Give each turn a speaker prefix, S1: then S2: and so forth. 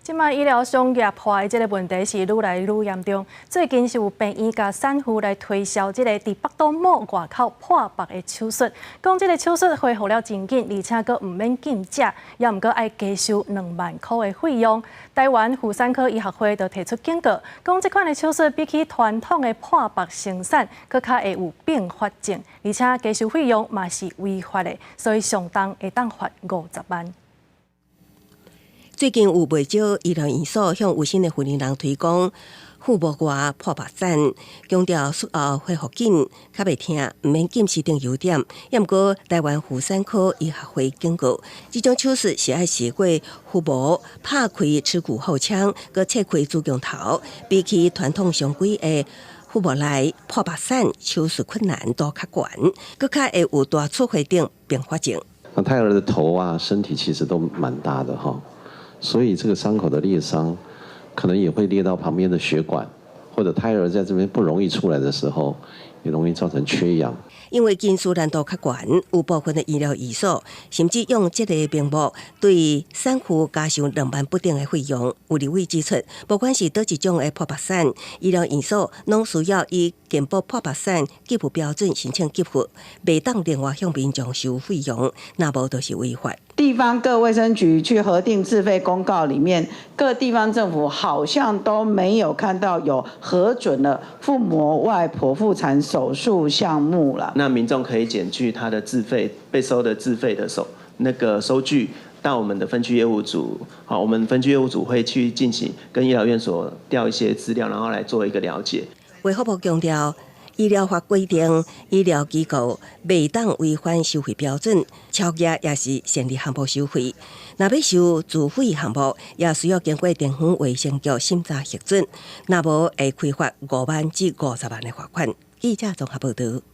S1: 即卖医疗商业化的这个问题是愈来愈严重。最近是有病院甲产妇来推销这个伫北都某外口破腹的手术，讲这个手术恢复了真紧，而且佫唔免禁食，也毋过爱加收2万块的费用。台湾妇产科医学会就提出警告，讲这款的手术比起传统的破腹生产，佫较会有并发症，而且加收费用嘛是违法的，所以上重会当罚50万。
S2: 最近有不少医疗院所向有心的妇女人推广腹部外破腹产，强调术后恢复紧，较袂痛，毋免禁食等优点。也毋过，台湾妇产科医学会警告，这种手术是爱试过腹部拍开耻骨后腔，佮切开子宫头，比起传统常规的腹部内破腹产手术困难度较悬，佮较会有大出血等并发症。
S3: 那胎儿的头啊、身体其实都蛮大的哈。 所以这个伤口的裂伤，可能也会裂到旁边的血管，或者胎儿在这边不容易出来的时候，也容易造成缺氧。
S2: 因为技术难度较悬，有部分的医疗院所甚至用这个名目对产妇加收2万不等的费用。有立委指出，不管是倒一种的破腹产，医疗院所拢需要以健保破腹产给付标准申请给付，袂当另外向民众收费用，那无就是违法。
S4: 地方各卫生局去核定自费公告里面，各地方政府好像都没有看到有核准了腹膜外剖腹产手术项目了。
S5: 那民众可以检具他的自费被收的自费的收据到我们的分区业务组，好，我们分区业务组会去进行跟医疗院所调一些资料，然后来做一个了解。
S2: 卫福部强调。 医疗法规定，医疗机构袂当违反收费标准，超额也是限制项目收费。若要收自费项目，也需要经过地方卫生局审查核准，若无会开罚5万至50万的罚款。记者综合报道。